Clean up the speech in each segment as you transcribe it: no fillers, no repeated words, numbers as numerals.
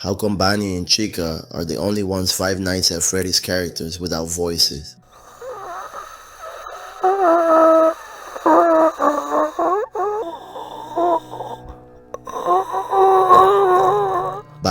How come Bonnie and Chica are the only ones Five Nights at Freddy's characters without voices?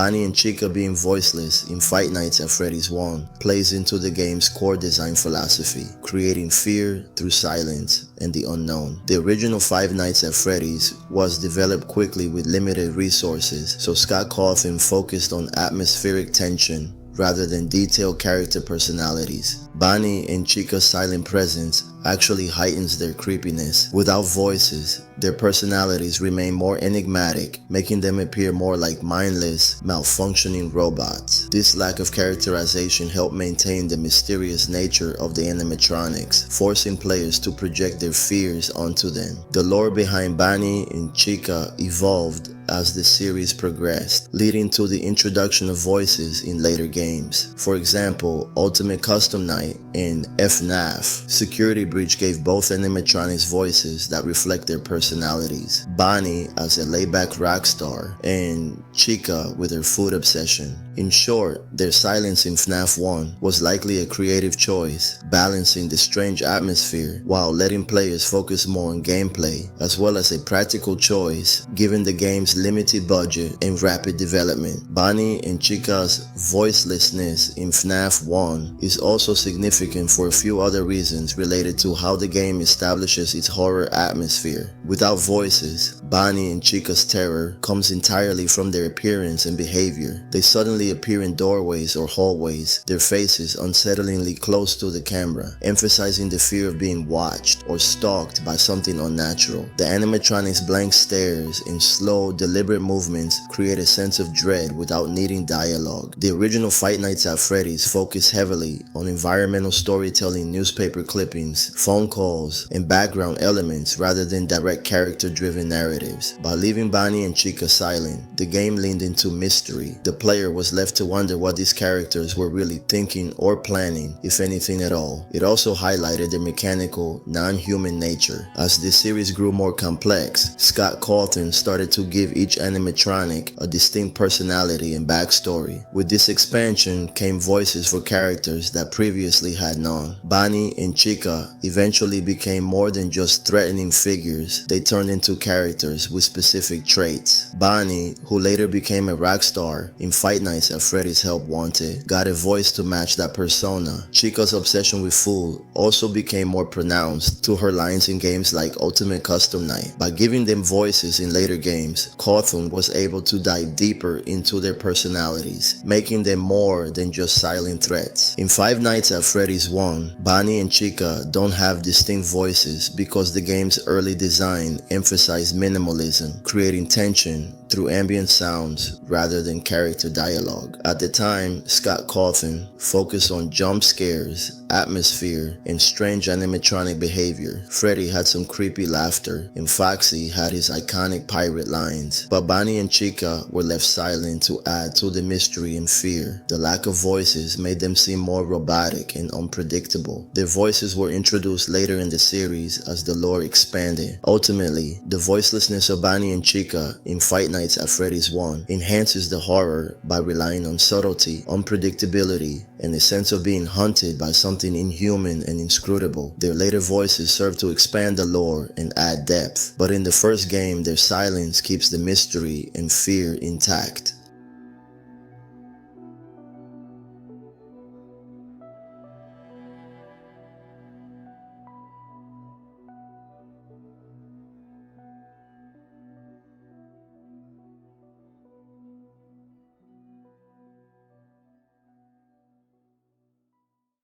Bonnie and Chica being voiceless in Five Nights at Freddy's 1 plays into the game's core design philosophy, creating fear through silence and the unknown. The original Five Nights at Freddy's was developed quickly with limited resources, so Scott Cawthon focused on atmospheric tension rather than detailed character personalities. Bonnie and Chica's silent presence actually heightens their creepiness. Without voices, their personalities remain more enigmatic, making them appear more like mindless, malfunctioning robots. This lack of characterization helped maintain the mysterious nature of the animatronics, forcing players to project their fears onto them. The lore behind Bonnie and Chica evolved as the series progressed, leading to the introduction of voices in later games. For example, Ultimate Custom Night and FNAF, Security Breach gave both animatronics voices that reflect their personalities. Bonnie as a laid-back rock star, and Chica with her food obsession. In short, their silence in FNAF 1 was likely a creative choice, balancing the strange atmosphere while letting players focus more on gameplay, as well as a practical choice given the game's limited budget and rapid development. Bonnie and Chica's voicelessness in FNAF 1 is also significant for a few other reasons related to how the game establishes its horror atmosphere. Without voices, Bonnie and Chica's terror comes entirely from their appearance and behavior. They suddenly appear in doorways or hallways, their faces unsettlingly close to the camera, emphasizing the fear of being watched or stalked by something unnatural. The animatronics' blank stares and slow, deliberate movements create a sense of dread without needing dialogue. The original Five Nights at Freddy's focused heavily on environmental storytelling, newspaper clippings, phone calls, and background elements rather than direct character-driven narratives. By leaving Bonnie and Chica silent, the game leaned into mystery. The player was left to wonder what these characters were really thinking or planning, if anything at all. It also highlighted their mechanical, non-human nature. As the series grew more complex, Scott Cawthon started to give each animatronic a distinct personality and backstory. With this expansion came voices for characters that previously had none. Bonnie and Chica eventually became more than just threatening figures. They turned into characters with specific traits. Bonnie, who later became a rock star in Five Nights at Freddy's Help Wanted, got a voice to match that persona. Chica's obsession with food also became more pronounced to her lines in games like Ultimate Custom Night. By giving them voices in later games, Cawthon was able to dive deeper into their personalities, making them more than just silent threats. In Five Nights at Freddy's 1, Bonnie and Chica don't have distinct voices because the game's early design emphasized minimalism, creating tension through ambient sounds rather than character dialogue. At the time, Scott Cawthon focused on jump scares, atmosphere, and strange animatronic behavior. Freddy had some creepy laughter, and Foxy had his iconic pirate lines. But Bonnie and Chica were left silent to add to the mystery and fear. The lack of voices made them seem more robotic and unpredictable. Their voices were introduced later in the series as the lore expanded. Ultimately, the voicelessness of Bonnie and Chica in Five Nights at Freddy's 1 enhances the horror by relying on subtlety, unpredictability, and a sense of being hunted by something inhuman and inscrutable. Their later voices serve to expand the lore and add depth, but in the first game, their silence keeps the mystery and fear intact.